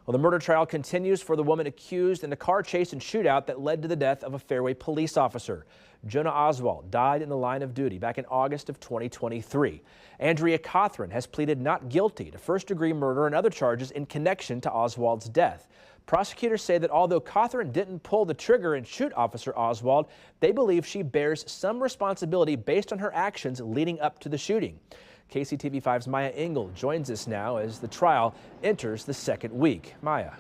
Well, the murder trial continues for the woman accused in the car chase and shootout that led to the death of a Fairway police officer. Jonah Oswald died in the line of duty back in August of 2023. Andrea Cothran has pleaded not guilty to first-degree murder and other charges in connection to Oswald's death. Prosecutors say that although Cothran didn't pull the trigger and shoot Officer Oswald, they believe she bears some responsibility based on her actions leading up to the shooting. KCTV5's Maya Engel joins us now as the trial enters the second week. Maya.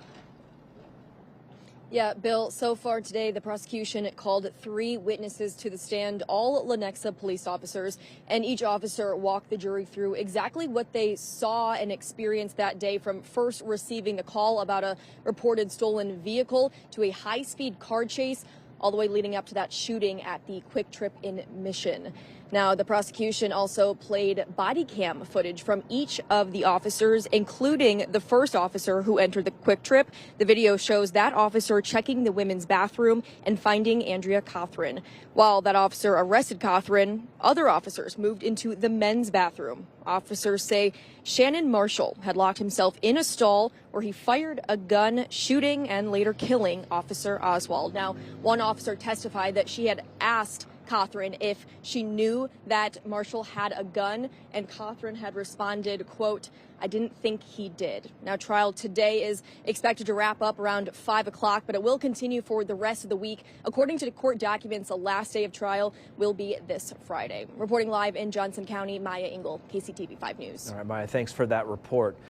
Yeah, Bill, so far today, the prosecution called 3 witnesses to the stand, all Lenexa police officers, and each officer walked the jury through exactly what they saw and experienced that day, from first receiving a call about a reported stolen vehicle to a high-speed car chase, all the way leading up to that shooting at the Quick Trip in Mission. Now, the prosecution also played body cam footage from each of the officers, including the first officer who entered the Quick Trip. The video shows that officer checking the women's bathroom and finding Andrea Cothran. While that officer arrested Cothran, other officers moved into the men's bathroom. Officers say Shannon Marshall had locked himself in a stall where he fired a gun, shooting and later killing Officer Oswald. Now, one officer testified that she had asked Cothran if she knew that Marshall had a gun, and Cothran had responded, quote, "I didn't think he did." Now, trial today is expected to wrap up around 5 o'clock, but it will continue for the rest of the week. According to the court documents, the last day of trial will be this Friday. Reporting live in Johnson County, Maya Engel, KCTV 5 News. All right, Maya, thanks for that report.